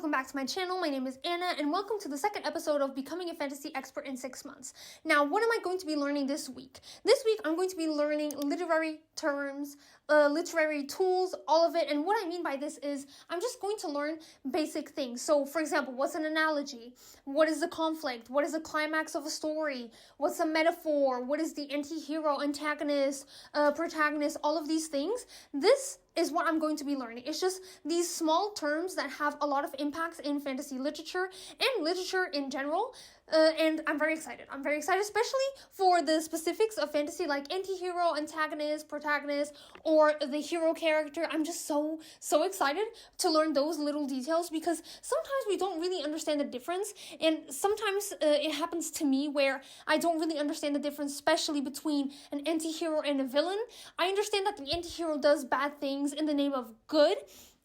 welcome back to my channel. My name is Anna and welcome to the second episode of Becoming a Fantasy Expert in 6 months. Now, what am I going to be learning this week? This week, I'm going to be learning literary terms, literary tools, all of it. And what I mean by this is I'm just going to learn basic things. So, for example, what's an analogy? What is the conflict? What is the climax of a story? What's a metaphor? What is the anti-hero, antagonist, protagonist, all of these things? This is what I'm going to be learning. It's just these small terms that have a lot of impacts in fantasy literature and literature in general. And I'm very excited. I'm very excited, especially for the specifics of fantasy like anti-hero, antagonist, protagonist, or the hero character. I'm just so excited to learn those little details because sometimes we don't really understand the difference. And sometimes it happens to me where I don't really understand the difference, especially between an anti-hero and a villain. I understand that the anti-hero does bad things in the name of good,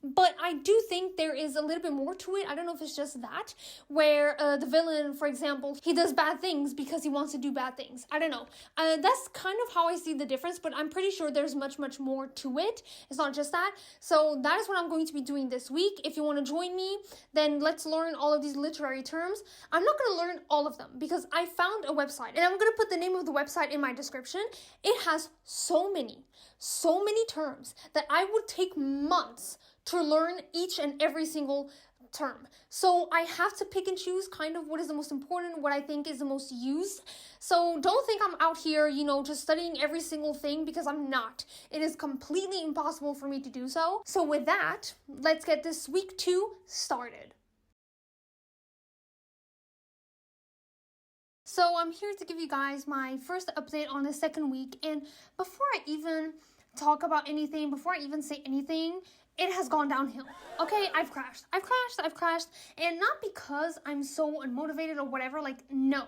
but I do think there is a little bit more to it. I don't know if it's just that, where the villain, for example, he does bad things because he wants to do bad things. I don't know. That's kind of how I see the difference, but I'm pretty sure there's much more to it. It's not just that. So that is what I'm going to be doing this week. If you want to join me, then let's learn all of these literary terms. I'm not going to learn all of them because I found a website, and I'm going to put the name of the website in my description. It has so many terms that I would take months to learn each and every single term. So I have to pick and choose kind of what is the most important, what I think is the most used. So don't think I'm out here, just studying every single thing, because I'm not. It is completely impossible for me to do so. So with that, let's get this week 2 started. So I'm here to give you guys my first update on the second week, and before I even talk about anything, before I even say anything, it has gone downhill. Okay, I've crashed, and not because I'm so unmotivated or whatever, no.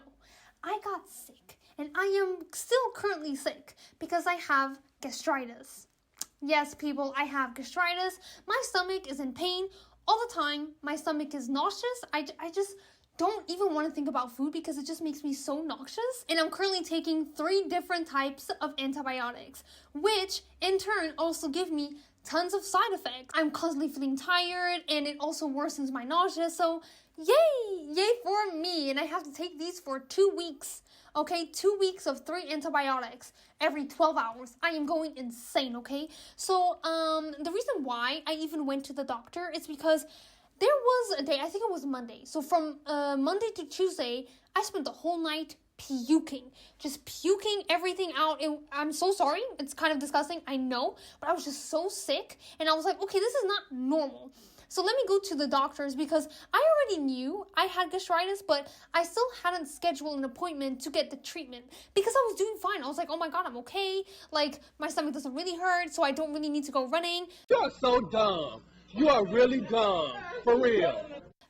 I got sick, and I am still currently sick because I have gastritis. Yes, people, I have gastritis. My stomach is in pain all the time. My stomach is nauseous. I just don't even want to think about food because it just makes me so noxious. And I'm currently taking 3 different types of antibiotics, which in turn also give me tons of side effects. I'm constantly feeling tired, and it also worsens my nausea. So yay for me. And I have to take these for 2 weeks. Okay, 2 weeks of 3 antibiotics every 12 hours. I am going insane, okay? So the reason why I even went to the doctor is because there was a day, I think it was Monday. So from Monday to Tuesday, I spent the whole night puking. Just puking everything out. I'm so sorry. It's kind of disgusting, I know. But I was just so sick. And I was like, okay, this is not normal. So let me go to the doctors because I already knew I had gastritis, but I still hadn't scheduled an appointment to get the treatment because I was doing fine. I was like, oh my God, I'm okay. My stomach doesn't really hurt, so I don't really need to go running. You're so dumb. You are really dumb. For real.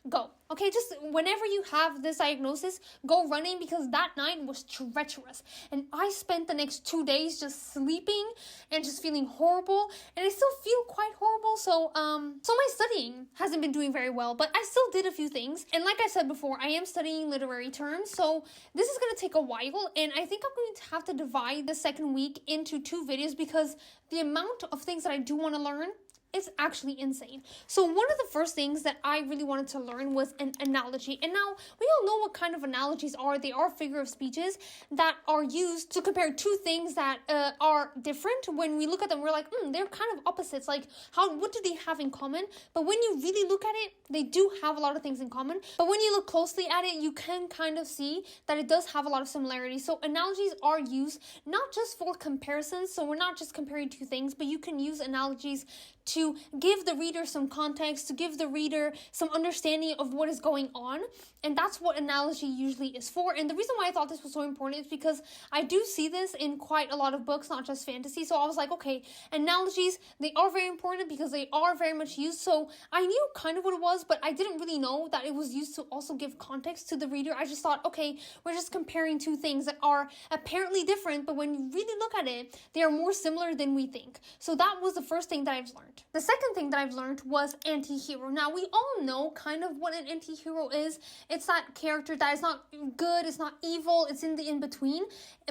Go. Okay, just whenever you have this diagnosis, go running because that night was treacherous. And I spent the next 2 days just sleeping and just feeling horrible. And I still feel quite horrible. So my studying hasn't been doing very well, but I still did a few things. And like I said before, I am studying literary terms. So this is going to take a while. And I think I'm going to have to divide the second week into 2 videos because the amount of things that I do want to learn, it's actually insane. So one of the first things that I really wanted to learn was an analogy. And now we all know what kind of analogies are. They are figure of speeches that are used to compare 2 things that are different. When we look at them, we're like, they're kind of opposites. What do they have in common? But when you really look at it, they do have a lot of things in common. But when you look closely at it, you can kind of see that it does have a lot of similarities. So analogies are used not just for comparisons. So we're not just comparing 2 things, but you can use analogies to give the reader some context, to give the reader some understanding of what is going on. And that's what analogy usually is for. And the reason why I thought this was so important is because I do see this in quite a lot of books, not just fantasy. So I was like, okay, analogies, they are very important because they are very much used. So I knew kind of what it was, but I didn't really know that it was used to also give context to the reader. I just thought, okay, we're just comparing 2 things that are apparently different, but when you really look at it, they are more similar than we think. So that was the first thing that I've learned. The second thing that I've learned was anti-hero. Now, we all know kind of what an anti-hero is. It's that character that is not good, it's not evil, it's in the in-between.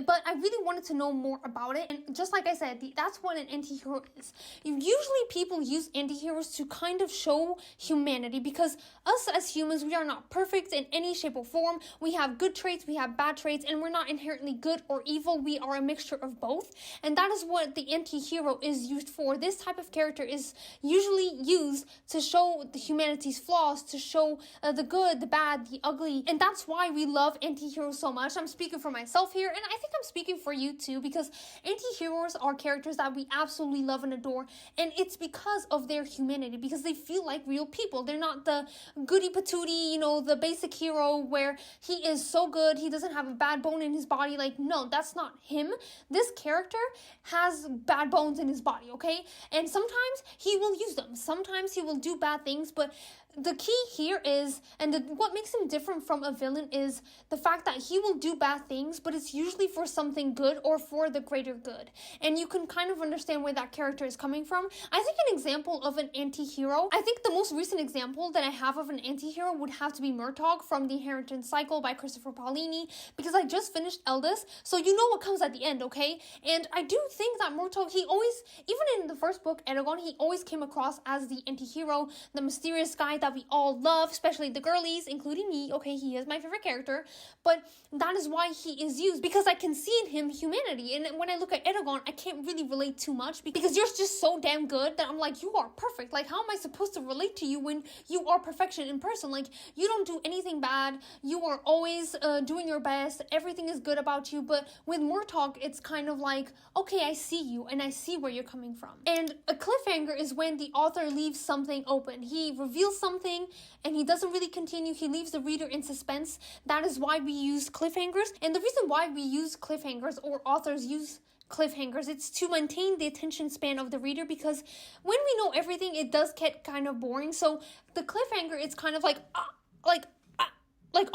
But I really wanted to know more about it. And just like I said, that's what an anti-hero is. Usually people use anti-heroes to kind of show humanity, because us as humans, we are not perfect in any shape or form. We have good traits, we have bad traits, and we're not inherently good or evil. We are a mixture of both. And that is what the anti-hero is used for. This type of character is usually used to show the humanity's flaws, to show the good, the bad, the ugly. And that's why we love anti-heroes so much. I'm speaking for myself here, and I think I'm speaking for you too, because anti-heroes are characters that we absolutely love and adore. And it's because of their humanity, because they feel like real people. They're not the goody patootie, the basic hero where he is so good, he doesn't have a bad bone in his body. Like, no, that's not him. This character has bad bones in his body, okay? And sometimes he will use them. Sometimes he will do bad things, but the key here is, what makes him different from a villain is the fact that he will do bad things, but it's usually for something good or for the greater good. And you can kind of understand where that character is coming from. I think an example of an anti-hero, I think the most recent example that I have of an anti-hero would have to be Murtaugh from The Inheritance Cycle by Christopher Paolini, because I just finished Eldest, so you know what comes at the end, okay? And I do think that Murtaugh, he always, even in the first book, Eragon, he always came across as the anti-hero, the mysterious guy that we all love, especially the girlies, including me. Okay, he is my favorite character, but that is why he is used, because I can see in him humanity. And when I look at Eragon, I can't really relate too much, because you're just so damn good that I'm like, you are perfect. Like, how am I supposed to relate to you when you are perfection in person? Like, you don't do anything bad, you are always doing your best, everything is good about you. But with Murtaugh, it's kind of like, okay, I see you and I see where you're coming from. And a cliffhanger is when the author leaves something open. He reveals something and he doesn't really continue. He leaves the reader in suspense. That is why we use cliffhangers. And the reason why we use cliffhangers, or authors use cliffhangers, it's to maintain the attention span of the reader, because when we know everything, it does get kind of boring. So the cliffhanger, it's kind of like,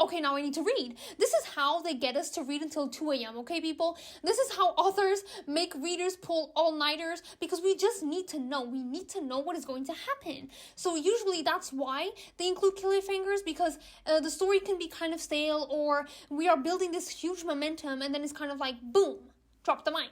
okay, now I need to read. This is how they get us to read until 2 a.m., okay, people? This is how authors make readers pull all-nighters, because we just need to know. We need to know what is going to happen. So usually that's why they include cliffhangers, because the story can be kind of stale, or we are building this huge momentum, and then it's kind of like, boom, drop the mic.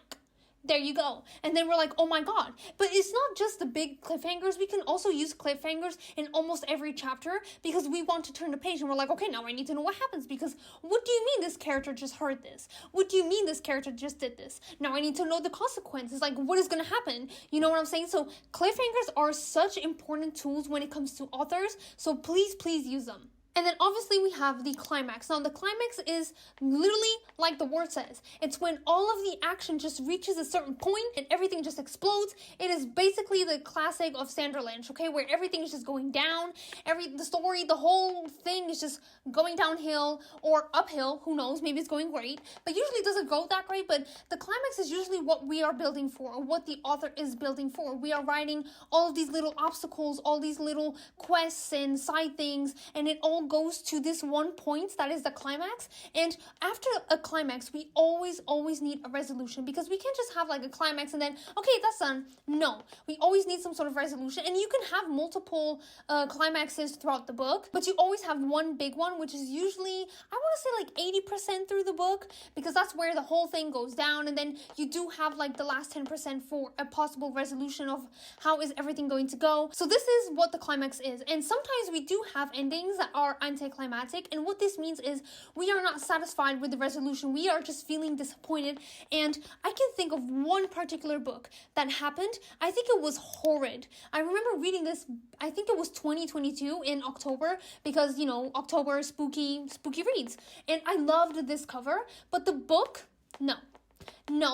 There you go. And then we're like, oh my god. But it's not just the big cliffhangers. We can also use cliffhangers in almost every chapter, because we want to turn the page and we're like, okay, now I need to know what happens, because what do you mean this character just heard this? What do you mean this character just did this? Now I need to know the consequences. Like, what is going to happen? You know what I'm saying? So cliffhangers are such important tools when it comes to authors. So please, please use them. And then obviously we have the climax. Now the climax is literally like the word says. It's when all of the action just reaches a certain point and everything just explodes. It is basically the classic of Sandra Lynch, okay, where everything is just going down. The story, the whole thing is just going downhill or uphill. Who knows? Maybe it's going great. But usually it doesn't go that great. But the climax is usually what we are building for, or what the author is building for. We are writing all of these little obstacles, all these little quests and side things, and it all goes to this one point that is the climax. And after a climax, we always need a resolution, because we can't just have like a climax and then, okay, that's done. No, we always need some sort of resolution. And you can have multiple climaxes throughout the book, but you always have one big one, which is usually, I want to say like 80% through the book, because that's where the whole thing goes down. And then you do have like the last 10% for a possible resolution of how is everything going to go. So this is what the climax is. And sometimes we do have endings that are anticlimactic, and what this means is we are not satisfied with the resolution. We are just feeling disappointed. And I can think of one particular book that happened. I think it was Horrid. I remember reading this, I think it was 2022 in October, because you know, October, spooky reads, and I loved this cover, but the book, no,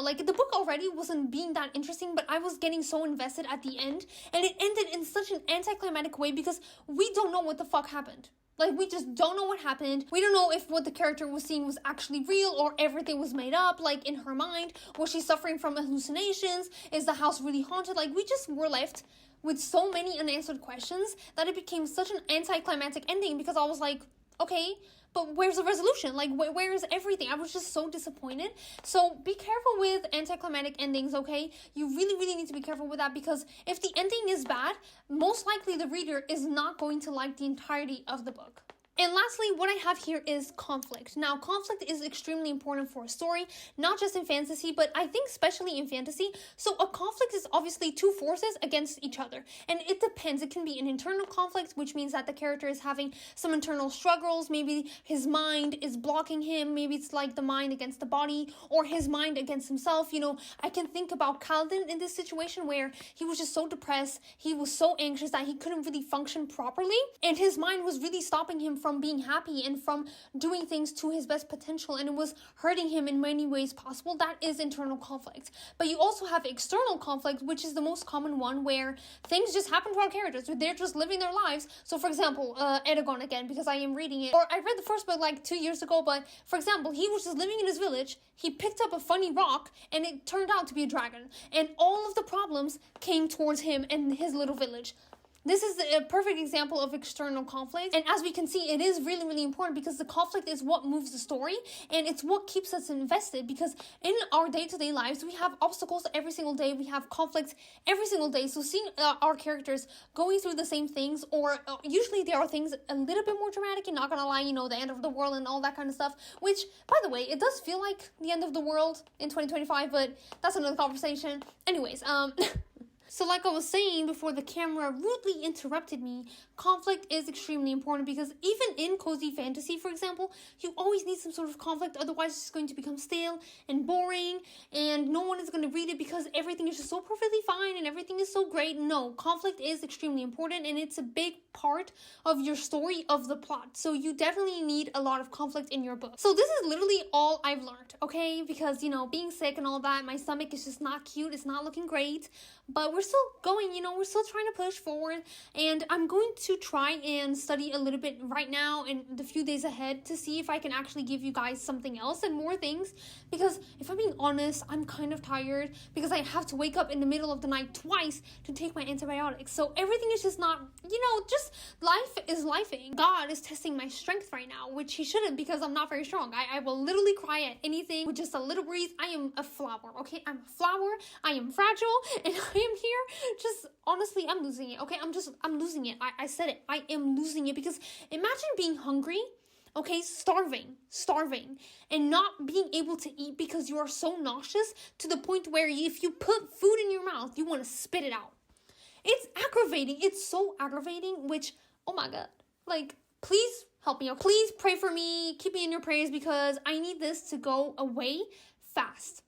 like the book already wasn't being that interesting, but I was getting so invested at the end, and it ended in such an anticlimactic way, because we don't know what the fuck happened. Like, we just don't know what happened. We don't know if what the character was seeing was actually real, or everything was made up, like in her mind. Was she suffering from hallucinations? Is the house really haunted? Like, we just were left with so many unanswered questions that it became such an anticlimactic ending, because I was like, okay? But where's the resolution? Like, where is everything? I was just so disappointed. So be careful with anticlimactic endings, okay? You really, really need to be careful with that, because if the ending is bad, most likely the reader is not going to like the entirety of the book. And lastly, what I have here is conflict. Now, conflict is extremely important for a story, not just in fantasy, but I think especially in fantasy. So a conflict is obviously two forces against each other. And it depends. It can be an internal conflict, which means that the character is having some internal struggles. Maybe his mind is blocking him. Maybe it's like the mind against the body, or his mind against himself. You know, I can think about Kaladin in this situation where he was just so depressed. He was so anxious that he couldn't really function properly. And his mind was really stopping him from being happy and from doing things to his best potential, and it was hurting him in many ways possible. That is internal conflict. But you also have external conflict, which is the most common one, where things just happen to our characters. They're just living their lives. So for example, Eragon again, because I am reading it, or I read the first book like 2 years ago, but for example, he was just living in his village. He picked up a funny rock and it turned out to be a dragon, and all of the problems came towards him and his little village. This is a perfect example of external conflict. And as we can see, it is really, really important, because the conflict is what moves the story, and it's what keeps us invested, because in our day-to-day lives, we have obstacles every single day. We have conflicts every single day. So seeing our characters going through the same things, or usually there are things a little bit more dramatic, and not gonna lie, you know, the end of the world and all that kind of stuff, which, by the way, it does feel like the end of the world in 2025, but that's another conversation. Anyways, So like I was saying before the camera rudely interrupted me, conflict is extremely important, because even in cozy fantasy, for example, you always need some sort of conflict. Otherwise, it's going to become stale and boring, and no one is going to read it because everything is just so perfectly fine and everything is so great. No, conflict is extremely important, and it's a big part of your story, of the plot. So you definitely need a lot of conflict in your book. So this is literally all I've learned, okay? Because, you know, being sick and all that, my stomach is just not cute. It's not looking great. But we're still going, you know, we're still trying to push forward, and I'm going to try and study a little bit right now and the few days ahead to see if I can actually give you guys something else and more things, because if I'm being honest, I'm kind of tired, because I have to wake up in the middle of the night twice to take my antibiotics. So everything is just not, you know, just life is lifing. God is testing my strength right now, which he shouldn't, because I'm not very strong. I will literally cry at anything with just a little breeze. I am a flower, okay? I'm a flower. I am fragile, and I am here just, honestly, I'm losing it, okay? I'm losing it. I said it. I am losing it, because imagine being hungry, okay, starving, and not being able to eat because you are so nauseous to the point where if you put food in your mouth, you want to spit it out. It's aggravating. It's so aggravating, which, oh my God, like, please help me out. Please pray for me. Keep me in your prayers, because I need this to go away fast.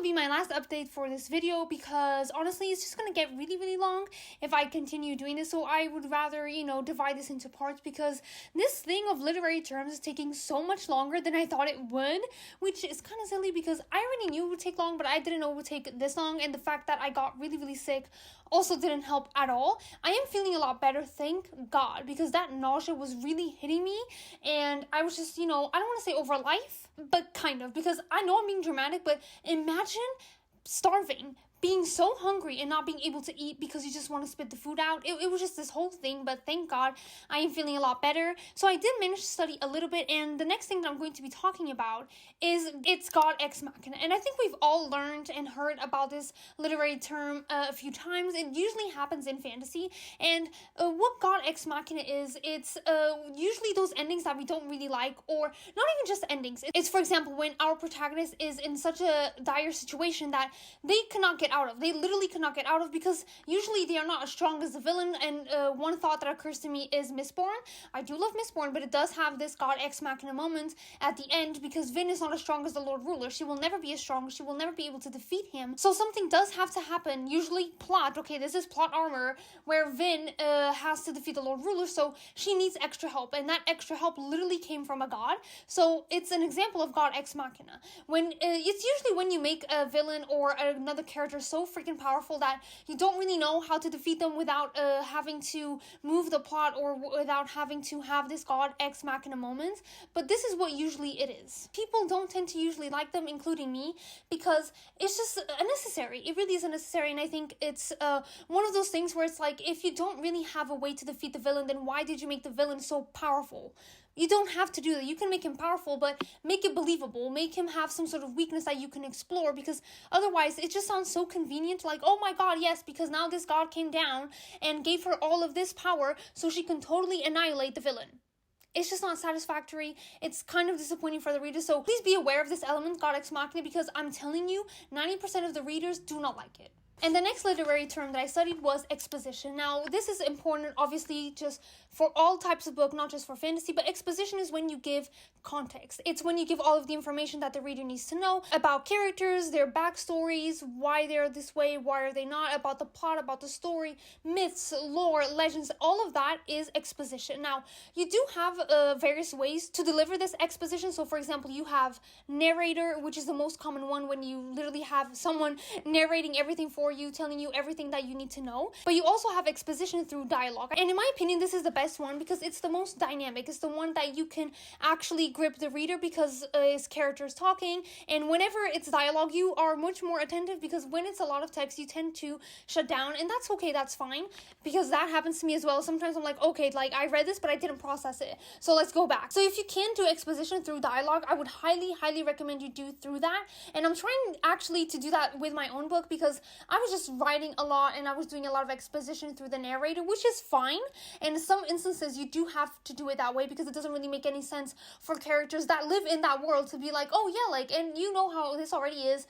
be my last update for this video because honestly it's just gonna get really long if I continue doing this, so I would rather, you know, divide this into parts because this thing of literary terms is taking so much longer than I thought it would, which is kind of silly because I already knew it would take long, but I didn't know it would take this long, and the fact that I got really sick also didn't help at all. I am feeling a lot better, thank God, because that nausea was really hitting me, and I was just, you know, I don't want to say over life, but kind of, because I know I'm being dramatic, but imagine starving, being so hungry and not being able to eat because you just want to spit the food out. It was just this whole thing, but thank God I am feeling a lot better. So I did manage to study a little bit, and the next thing that I'm going to be talking about is it's God Ex Machina. And I think we've all learned and heard about this literary term a few times. It usually happens in fantasy, and what God Ex Machina is, it's usually those endings that we don't really like, or not even just endings. It's, for example, when our protagonist is in such a dire situation that they cannot get out of. They literally cannot get out of because usually they are not as strong as the villain. And one thought that occurs to me is Mistborn. I do love Mistborn, but it does have this God Ex Machina moment at the end because Vin is not as strong as the Lord Ruler. She will never be as strong. She will never be able to defeat him. So something does have to happen, usually plot. Okay, this is plot armor where Vin has to defeat the Lord Ruler, so she needs extra help, and that extra help literally came from a god. So it's an example of God Ex Machina. When it's usually when you make a villain or another character so freaking powerful that you don't really know how to defeat them without having to move the plot or without having to have this God Ex Machina moment. But this is what usually it is. People don't tend to usually like them, including me, because it's just unnecessary. It really is unnecessary, and I think it's one of those things where it's like, if you don't really have a way to defeat the villain, then why did you make the villain so powerful? You don't have to do that. You can make him powerful, but make it believable. Make him have some sort of weakness that you can explore, because otherwise it just sounds so convenient, like, oh my god, yes, because now this god came down and gave her all of this power so she can totally annihilate the villain. It's just not satisfactory. It's kind of disappointing for the reader, so please be aware of this element, God Ex Machina, because I'm telling you, 90% of the readers do not like it. And the next literary term that I studied was exposition. Now, this is important, obviously, just for all types of book, not just for fantasy, but exposition is when you give context. It's when you give all of the information that the reader needs to know about characters, their backstories, why they're this way, why are they not, about the plot, about the story, myths, lore, legends, all of that is exposition. Now, you do have various ways to deliver this exposition. So, for example, you have narrator, which is the most common one, when you literally have someone narrating everything for you, telling you everything that you need to know. But you also have exposition through dialogue, and in my opinion this is the best one because it's the most dynamic. It's the one that you can actually grip the reader because his character is talking, and whenever it's dialogue you are much more attentive, because when it's a lot of text you tend to shut down, and that's okay, that's fine, because that happens to me as well. Sometimes I'm like, okay, like I read this but I didn't process it, so let's go back. So if you can do exposition through dialogue, I would highly recommend you do through that, and I'm trying actually to do that with my own book because I was just writing a lot and I was doing a lot of exposition through the narrator, which is fine. And in some instances you do have to do it that way because it doesn't really make any sense for characters that live in that world to be like, oh yeah, like, and you know how this already is,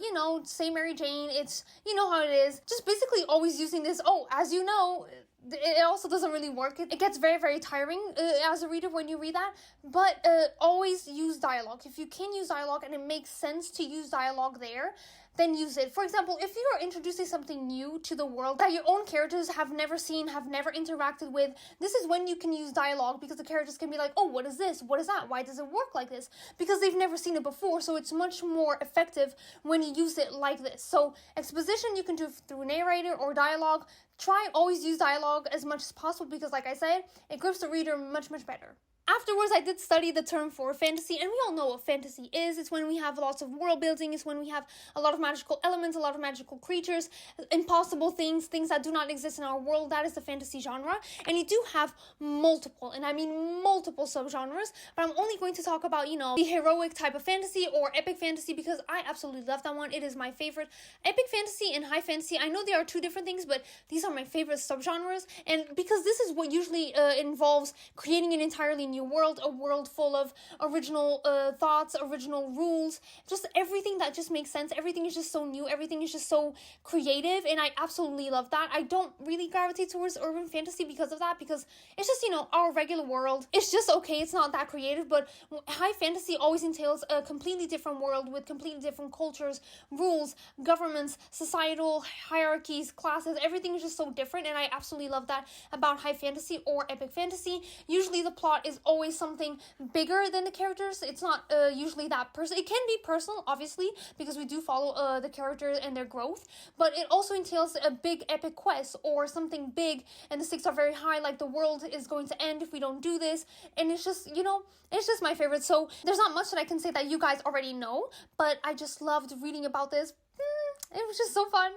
you know, say Mary Jane, it's, you know how it is. Just basically always using this, oh, as you know, it also doesn't really work. It gets very tiring as a reader when you read that, but always use dialogue. If you can use dialogue and it makes sense to use dialogue there, then use it. For example, if you are introducing something new to the world that your own characters have never seen, have never interacted with, this is when you can use dialogue, because the characters can be like, oh, what is this? What is that? Why does it work like this? Because they've never seen it before, so it's much more effective when you use it like this. So exposition you can do through narrator or dialogue. Try always use dialogue as much as possible because, like I said, it grips the reader much better. Afterwards, I did study the term for fantasy, and we all know what fantasy is. It's when we have lots of world building, it's when we have a lot of magical elements, a lot of magical creatures, impossible things, things that do not exist in our world. That is the fantasy genre, and you do have multiple, and I mean multiple subgenres, but I'm only going to talk about, you know, the heroic type of fantasy or epic fantasy because I absolutely love that one. It is my favorite. Epic fantasy and high fantasy, I know they are two different things, but these are my favorite subgenres, and because this is what usually involves creating an entirely new new world, a world full of original thoughts, original rules, just everything that just makes sense. Everything is just so new. Everything is just so creative, and I absolutely love that. I don't really gravitate towards urban fantasy because of that, because it's just, you know, our regular world. It's just okay. It's not that creative, but high fantasy always entails a completely different world with completely different cultures, rules, governments, societal hierarchies, classes. Everything is just so different, and I absolutely love that about high fantasy or epic fantasy. Usually the plot is always something bigger than the characters. It's not usually that personal. It can be personal, obviously, because we do follow the characters and their growth, but it also entails a big epic quest or something big, and the stakes are very high, like the world is going to end if we don't do this, and it's just, you know, it's just my favorite. So there's not much that I can say that you guys already know, but I just loved reading about this. It was just so fun.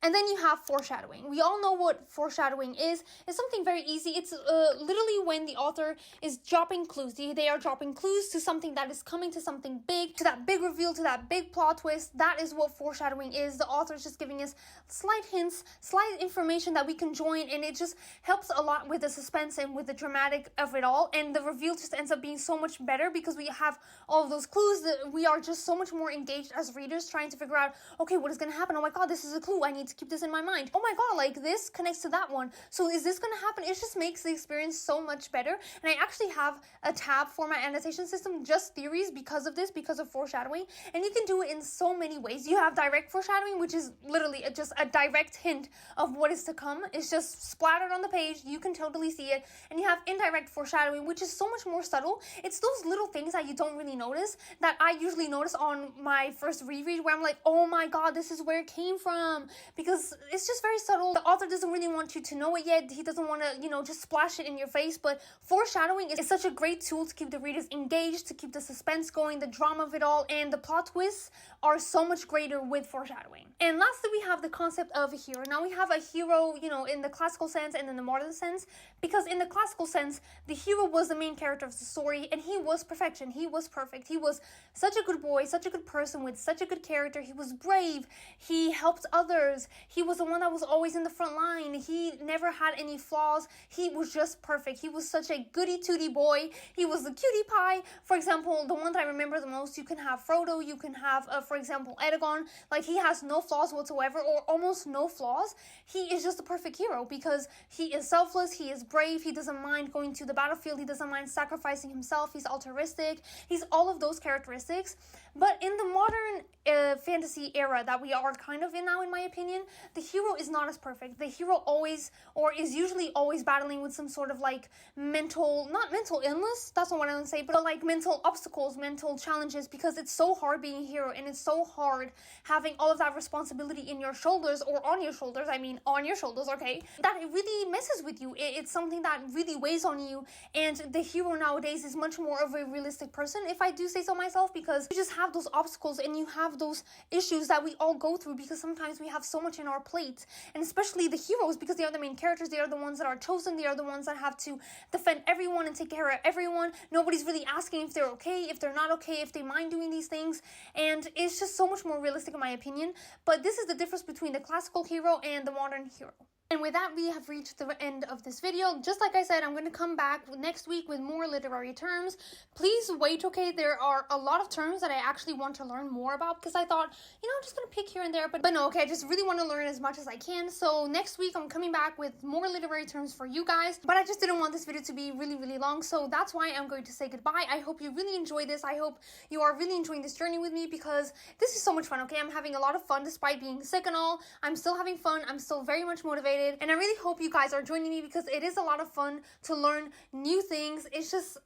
And then you have foreshadowing. We all know what foreshadowing is. It's something very easy. It's literally when the author is dropping clues. They are dropping clues to something that is coming, to something big, to that big reveal, to that big plot twist. That is what foreshadowing is. The author is just giving us slight hints, slight information that we can join, and it just helps a lot with the suspense and with the dramatic of it all. And the reveal just ends up being so much better because we have all of those clues that we are just so much more engaged as readers, trying to figure out, okay, what is going to happen? Oh my god, this is a clue. I need to keep this in my mind. Oh my god, like this connects to that one. So is this going to happen? It just makes the experience so much better. And I actually have a tab for my annotation system, just theories, because of this, because of foreshadowing. And you can do it in so many ways. You have direct foreshadowing, which is literally just a direct hint of what is to come. It's just splattered on the page. You can totally see it. And you have indirect foreshadowing, which is so much more subtle. It's those little things that you don't really notice that I usually notice on my first reread, where I'm like, oh my god, this is where it came from, because it's just very subtle. The author doesn't really want you to know it yet. He doesn't want to, just splash it in your face. But foreshadowing is such a great tool to keep the readers engaged, to keep the suspense going, the drama of it all, and the plot twists are so much greater with foreshadowing. And lastly, we have the concept of a hero. Now we have a hero, in the classical sense and in the modern sense, because in the classical sense, the hero was the main character of the story, and he was perfection. He was perfect. He was such a good boy, such a good person with such a good character. He was brave. He helped others. He was the one that was always in the front line. He never had any flaws. He was just perfect. He was such a goody-tooty boy. He was the cutie pie. For example, the one that I remember the most, you can have Frodo, you can have, for example, Eragon. Like, he has no flaws whatsoever, or almost no flaws. He is just a perfect hero because he is selfless, he is brave, he doesn't mind going to the battlefield, he doesn't mind sacrificing himself, he's altruistic, he's all of those characteristics. But in the modern fantasy era that we are kind of in now, in my opinion, the hero is not as perfect. The hero always, or is usually always, battling with some sort of like not mental illness, that's not what I want to say, but like mental obstacles, mental challenges, because it's so hard being a hero, and it's so hard having all of that responsibility in your shoulders, or on your shoulders, on your shoulders, okay, that it really messes with you. It's something that really weighs on you, and the hero nowadays is much more of a realistic person, if I do say so myself, because you just have those obstacles and you have those issues that we all go through, because sometimes we have so much in our plate. And especially the heroes, because they are the main characters, they are the ones that are chosen, they are the ones that have to defend everyone and take care of everyone. Nobody's really asking if they're okay, if they're not okay, if they mind doing these things, and it's just so much more realistic in my opinion. But this is the difference between the classical hero and the modern hero. And with that, we have reached the end of this video. Just like I said, I'm going to come back next week with more literary terms. Please wait, okay? There are a lot of terms that I actually want to learn more about, because I thought, I'm just going to pick here and there. But no, okay, I just really want to learn as much as I can. So next week, I'm coming back with more literary terms for you guys. But I just didn't want this video to be really, really long. So that's why I'm going to say goodbye. I hope you really enjoy this. I hope you are really enjoying this journey with me, because this is so much fun, okay? I'm having a lot of fun despite being sick and all. I'm still having fun. I'm still very much motivated. And I really hope you guys are joining me, because it is a lot of fun to learn new things. It's just,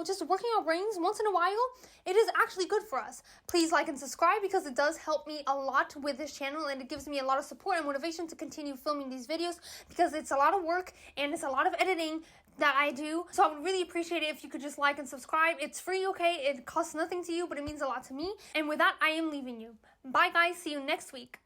just working our brains once in a while, it is actually good for us. Please like and subscribe, because it does help me a lot with this channel, and it gives me a lot of support and motivation to continue filming these videos, because it's a lot of work and it's a lot of editing that I do. So I would really appreciate it if you could just like and subscribe. It's free, okay? It costs nothing to you, but it means a lot to me. And with that, I am leaving you. Bye guys, see you next week.